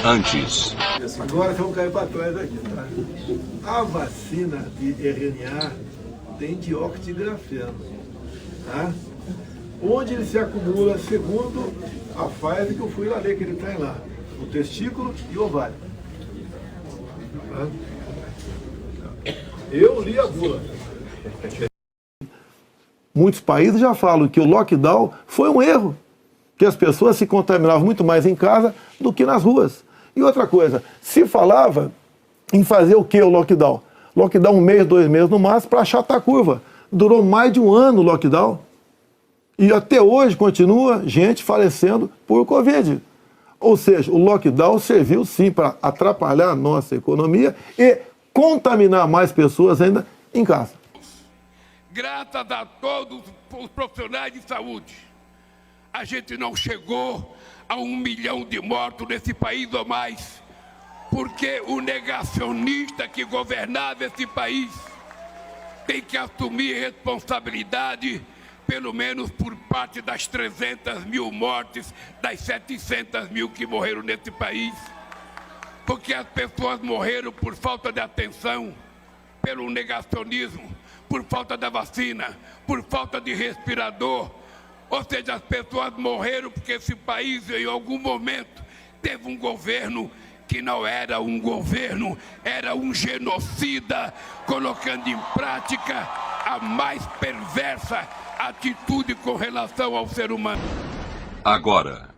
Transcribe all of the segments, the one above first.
antes. Agora vamos cair para trás aqui, tá? A vacina de RNA tem dióxido de grafeno, tá? Onde ele se acumula, segundo a Pfizer, que eu fui lá ler que ele tem lá, o testículo e o ovário. Tá? Eu li a bula. Muitos países já falam que o lockdown foi um erro, que as pessoas se contaminavam muito mais em casa do que nas ruas. E outra coisa, se falava em fazer o que o lockdown? Lockdown 1 mês, 2 meses no máximo para achatar a curva. Durou mais de um ano o lockdown. E até hoje continua gente falecendo por Covid. Ou seja, o lockdown serviu sim para atrapalhar a nossa economia e contaminar mais pessoas ainda em casa. Graças a todos os profissionais de saúde, a gente não chegou a 1 milhão de mortos nesse país ou mais, porque o negacionista que governava esse país tem que assumir responsabilidade, pelo menos por parte das 300 mil mortes, das 700 mil que morreram nesse país, porque as pessoas morreram por falta de atenção, pelo negacionismo, por falta da vacina, por falta de respirador. Ou seja, as pessoas morreram porque esse país, em algum momento, teve um governo que não era um governo, era um genocida, colocando em prática a mais perversa atitude com relação ao ser humano. Agora.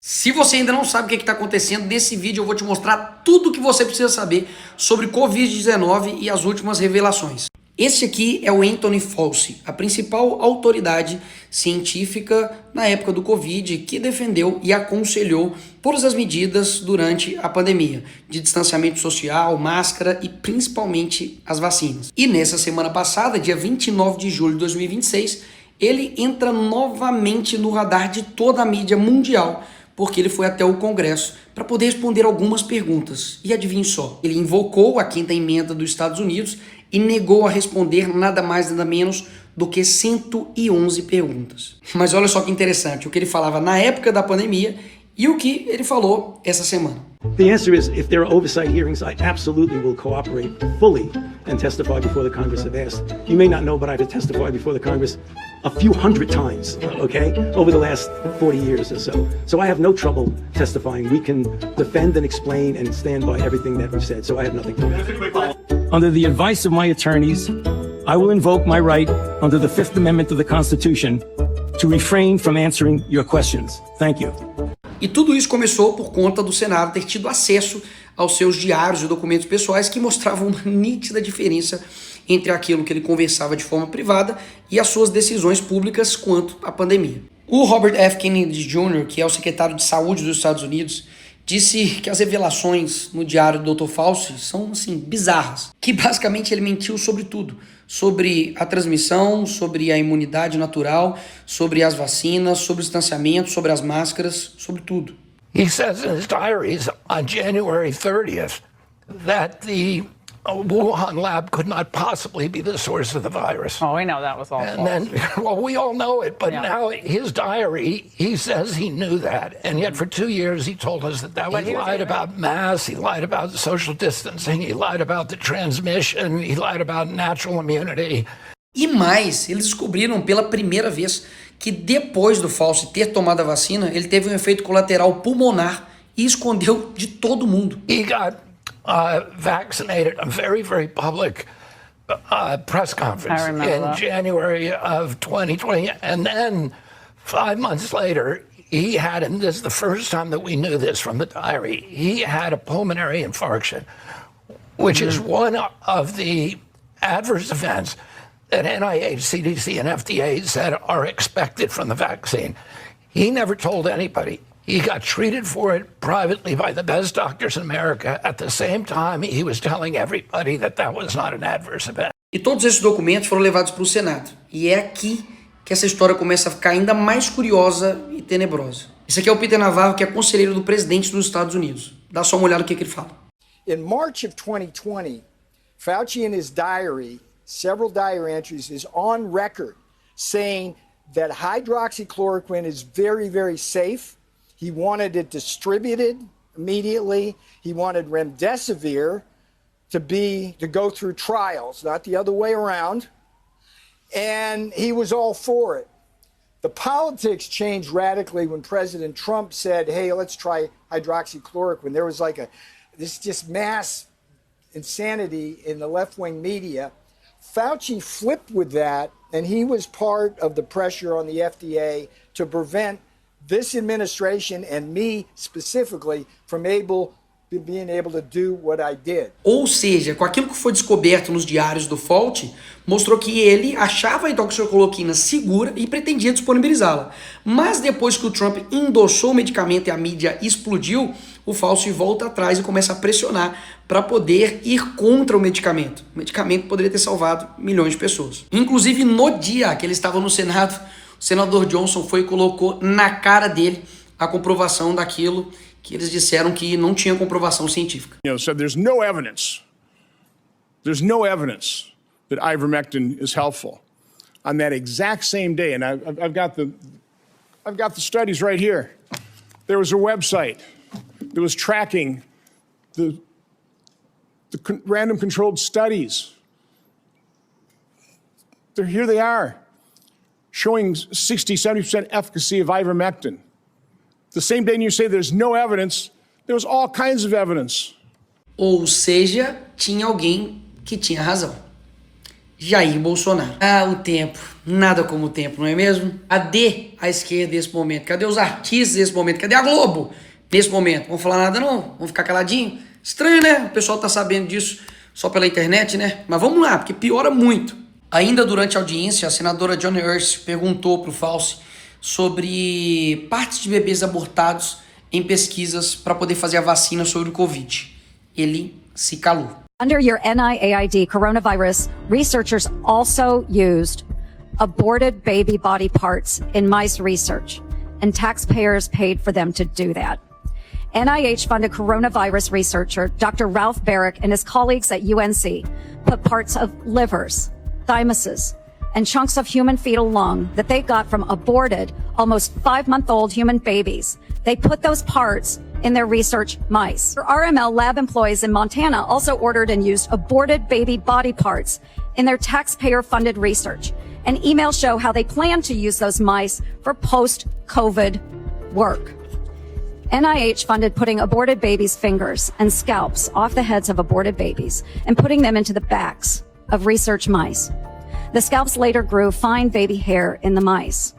Se você ainda não sabe o que está acontecendo, nesse vídeo eu vou te mostrar tudo o que você precisa saber sobre Covid-19 e as últimas revelações. Esse aqui é o Anthony Fauci, a principal autoridade científica na época do Covid, que defendeu e aconselhou todas as medidas durante a pandemia, de distanciamento social, máscara e principalmente as vacinas. E nessa semana passada, dia 29 de julho de 2026, ele entra novamente no radar de toda a mídia mundial, porque ele foi até o Congresso para poder responder algumas perguntas. E adivinhe só, ele invocou a 5ª emenda dos Estados Unidos e negou a responder nada mais nada menos do que 111 perguntas. Mas olha só que interessante, o que ele falava na época da pandemia e o que ele falou essa semana. The answer is, if there are oversight hearings, I absolutely will cooperate fully and testify before the Congress if asked. You may not know, but I've testified before the Congress a few hundred times, okay, over the last 40 years or so. So I have no trouble testifying. We can defend and explain and stand by everything that we've said, so I have nothing to do. Under the advice of my attorneys, I will invoke my right under the 5th Amendment of the Constitution to refrain from answering your questions. Thank you. E tudo isso começou por conta do Senado ter tido acesso aos seus diários e documentos pessoais que mostravam uma nítida diferença entre aquilo que ele conversava de forma privada e as suas decisões públicas quanto à pandemia. O Robert F. Kennedy Jr., que é o secretário de Saúde dos Estados Unidos, disse que as revelações no diário do Dr. Fauci são, assim, bizarras. Que basicamente ele mentiu sobre tudo. Sobre a transmissão, sobre a imunidade natural, sobre as vacinas, sobre o distanciamento, sobre as máscaras, sobre tudo. He says in his diaries on January 30th that the Wuhan lab could not possibly be the source of the virus. Oh, we know that was all and false. then, well, we all know it, but Yeah. now his diary, he says he knew that. And yet for 2 years he told us that But he he was lied ignorant. about masks, he lied about social distancing, he lied about the transmission, he lied about natural immunity. E mais, eles descobriram pela primeira vez que depois do Fauci ter tomado a vacina, ele teve um efeito colateral pulmonar e escondeu de todo mundo. He got vaccinated, a very, very public press conference I remember in that. January of 2020. And then 5 months later, he had, and this is the first time that we knew this from the diary, he had a pulmonary infarction, which is one of the adverse events that NIH, CDC, and FDA said are expected from the vaccine. He never told anybody. He got treated for it privately by the best doctors in America. At the same time, he was telling everybody that that was not an adverse event. E todos esses documentos foram levados para o Senado. E é aqui que essa história começa a ficar ainda mais curiosa e tenebrosa. Esse aqui é o Peter Navarro, que é conselheiro do presidente dos Estados Unidos. Dá só uma olhada no que ele fala. In March of 2020, Fauci in his diary, several diary entries, is on record saying that hydroxychloroquine is very, very safe. He wanted it distributed immediately. He wanted remdesivir to go through trials, not the other way around. And he was all for it. The politics changed radically when President Trump said, hey, let's try hydroxychloroquine. There was like this just mass insanity in the left-wing media. Fauci flipped with that, and he was part of the pressure on the FDA to prevent this administration and me specifically from being able to do what I did. Ou seja, com aquilo que foi descoberto nos diários do Fauci, mostrou que ele achava a hidroxicloroquina segura e pretendia disponibilizá-la. Mas depois que o Trump endossou o medicamento e a mídia explodiu, o Fauci volta atrás e começa a pressionar para poder ir contra o medicamento. O medicamento poderia ter salvado milhões de pessoas. Inclusive, no dia que ele estava no Senado, o senador Johnson foi e colocou na cara dele a comprovação daquilo que eles disseram que não tinha comprovação científica. So there's no evidence that ivermectin is helpful. On that exact same day, and I've got the studies right here. There was a website that was tracking the random controlled studies. Here they are, showing 60, 70% efficacy of ivermectin. The same day you say there's no evidence, there was all kinds of evidence. Ou seja, tinha alguém que tinha razão. Jair Bolsonaro. Ah, o tempo. Nada como o tempo, não é mesmo? Cadê a esquerda nesse momento? Cadê os artistas nesse momento? Cadê a Globo nesse momento? Vamos falar nada não? Vamos ficar caladinho? Estranho, né? O pessoal tá sabendo disso só pela internet, né? Mas vamos lá, porque piora muito. Ainda durante a audiência, a senadora Joni Ernst perguntou pro Fauci sobre partes de bebês abortados em pesquisas para poder fazer a vacina sobre o Covid. Ele se calou. Under your NIAID coronavirus, researchers also used aborted baby body parts in mice research, and taxpayers paid for them to do that. NIH-funded coronavirus researcher Dr. Ralph Barrick and his colleagues at UNC put parts of livers, thymuses, and chunks of human fetal lung that they got from aborted, almost 5-month-old human babies. They put those parts in their research mice. RML lab employees in Montana also ordered and used aborted baby body parts in their taxpayer-funded research. And emails show how they plan to use those mice for post-COVID work. NIH funded putting aborted babies' fingers and scalps off the heads of aborted babies and putting them into the backs of research mice. The scalps later grew fine baby hair in the mice.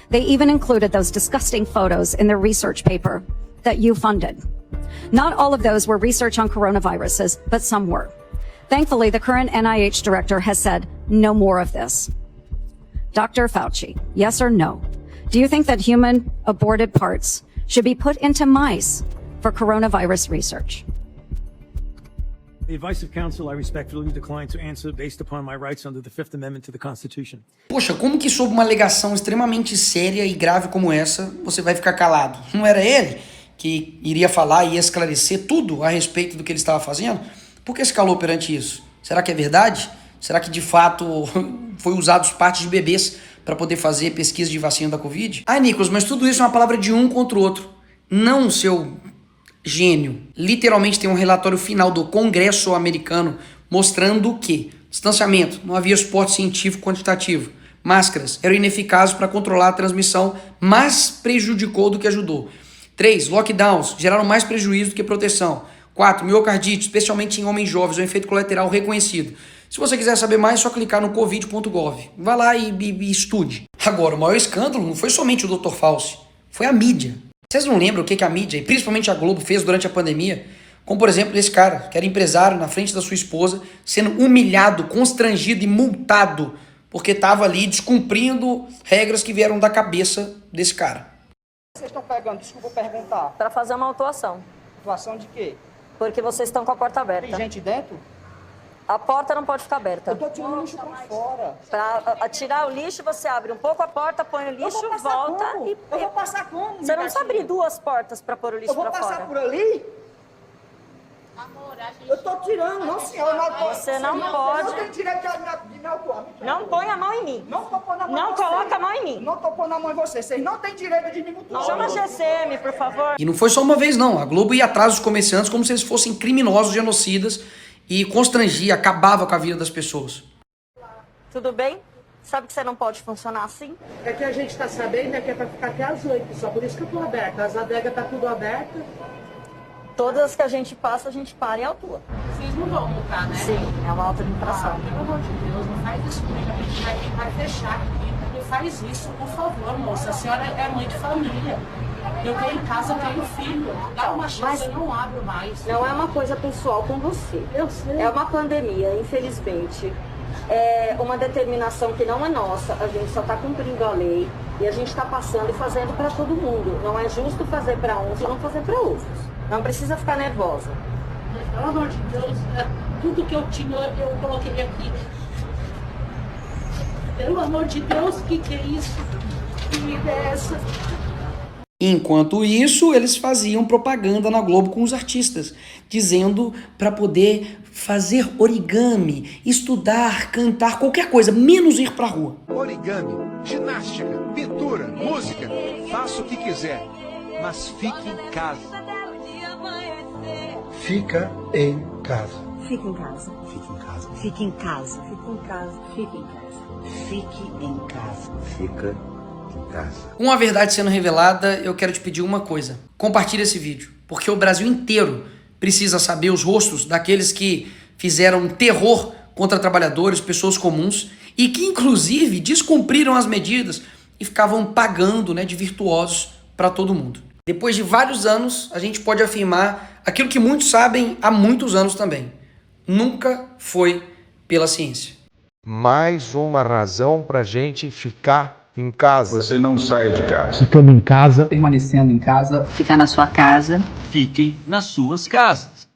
They even included those disgusting photos in their research paper that you funded. Not all of those were research on coronaviruses, but some were. Thankfully, the current NIH director has said no more of this. Dr. Fauci, yes or no? Do you think that human aborted parts should be put into mice for coronavirus research? The advice of counsel, I respectfully decline to answer based upon my rights under the Fifth Amendment to the Constitution. Poxa, como que sob uma alegação extremamente séria e grave como essa, você vai ficar calado? Não era ele que iria falar e esclarecer tudo a respeito do que ele estava fazendo? Por que se calou perante isso? Será que é verdade? Será que de fato foi usados partes de bebês para poder fazer pesquisa de vacina da Covid? Ah, Nicolas, mas tudo isso é uma palavra de um contra o outro. Não, seu gênio. Literalmente tem um relatório final do Congresso americano mostrando que distanciamento, não havia suporte científico quantitativo, máscaras eram ineficazes para controlar a transmissão, mas prejudicou do que ajudou. 3. Lockdowns geraram mais prejuízo do que proteção. 4. Miocardite, especialmente em homens jovens, é um efeito colateral reconhecido. Se você quiser saber mais, é só clicar no covid.gov. Vai lá e estude. Agora, o maior escândalo não foi somente o Dr. Fauci, foi a mídia. Vocês não lembram o que a mídia, e principalmente a Globo, fez durante a pandemia? Como, por exemplo, esse cara, que era empresário na frente da sua esposa, sendo humilhado, constrangido e multado, porque estava ali descumprindo regras que vieram da cabeça desse cara. Vocês estão pegando, desculpa perguntar. Para fazer uma autuação. Autuação de quê? Porque vocês estão com a porta aberta. Tem gente dentro? A porta não pode ficar aberta. Eu tô tirando o lixo pra fora. Para tirar o lixo, você abre um pouco a porta, põe o lixo, volta como? e... Eu vou passar como? Você não precisa abrir 2 portas para pôr o lixo para fora. Eu vou passar por ali? Eu tô tirando, não, senhor. Você não pode. Não tem direito de me autuar. Não põe a mão em mim. Não tô pondo a mão Não em você. coloca a mão em mim. Não tô pondo a mão em você. Vocês não têm direito de me mutuar. Chama a GCM, por favor. E não foi só uma vez, não. A Globo ia atrás dos comerciantes como se eles fossem criminosos, genocidas, e constrangia, acabava com a vida das pessoas. Tudo bem? Sabe que você não pode funcionar assim? É que a gente tá sabendo que é pra ficar até às 8, só por isso que eu tô aberta. As adegas tá tudo aberta. Todas as que a gente passa, a gente para e autua. Vocês não vão multar, né? Sim, é uma alta infração. Pelo amor de Deus, não faz isso comigo. A gente vai fechar aqui. Não faz isso, por favor, moça. A senhora é mãe de família. Eu tenho em casa, eu tenho filho. Dá uma chance, eu não abro mais. Não é uma coisa pessoal com você. Eu sei. É uma pandemia, infelizmente. É uma determinação que não é nossa. A gente só está cumprindo a lei. E a gente está passando e fazendo para todo mundo. Não é justo fazer para uns e não fazer para outros. Não precisa ficar nervosa. Pelo amor de Deus, tudo que eu tinha, eu coloquei aqui. Pelo amor de Deus, que é isso? Que vida é essa? Enquanto isso, eles faziam propaganda na Globo com os artistas, dizendo para poder fazer origami, estudar, cantar, qualquer coisa, menos ir pra rua. Origami, ginástica, pintura, música, faça o que quiser, mas fique em casa. Fica em casa. Fique em casa. Fique em casa. Fique em casa. Fique em casa. Fique em casa. Fique em casa. Fica em casa. Com a verdade sendo revelada, eu quero te pedir uma coisa. Compartilhe esse vídeo, porque o Brasil inteiro precisa saber os rostos daqueles que fizeram terror contra trabalhadores, pessoas comuns, e que inclusive descumpriram as medidas e ficavam pagando, de virtuosos para todo mundo. Depois de vários anos, a gente pode afirmar aquilo que muitos sabem há muitos anos também. Nunca foi pela ciência. Mais uma razão pra gente ficar em casa. Você não sai de casa. Ficando em casa. Permanecendo em casa. Ficar na sua casa. Fiquem nas suas casas.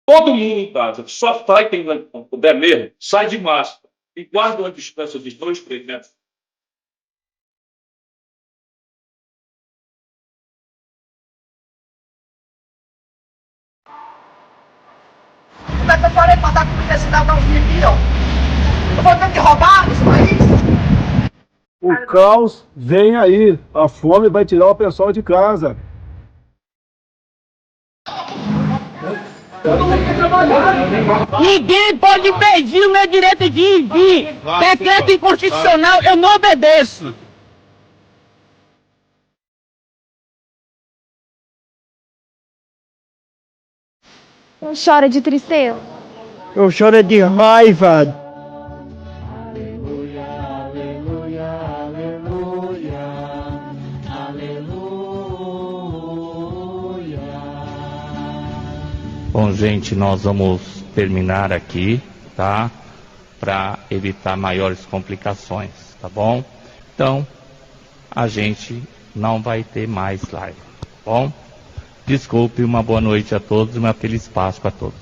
Todo mundo em casa, só sai quem puder mesmo, sai de máscara e guarda uma distância de 2, 3 metros. Como é que eu parei pra dar comida esse cidadãozinho aqui, ó? Eu vou ter que roubar isso aí? O caos vem aí, a fome vai tirar o pessoal de casa. Ninguém pode impedir o meu direito de vir. Decreto inconstitucional, eu não obedeço. Não chora de tristeza? Eu choro de raiva. Bom, gente, nós vamos terminar aqui, tá? Para evitar maiores complicações, tá bom? Então, a gente não vai ter mais live, tá bom? Desculpe, uma boa noite a todos e uma feliz Páscoa a todos.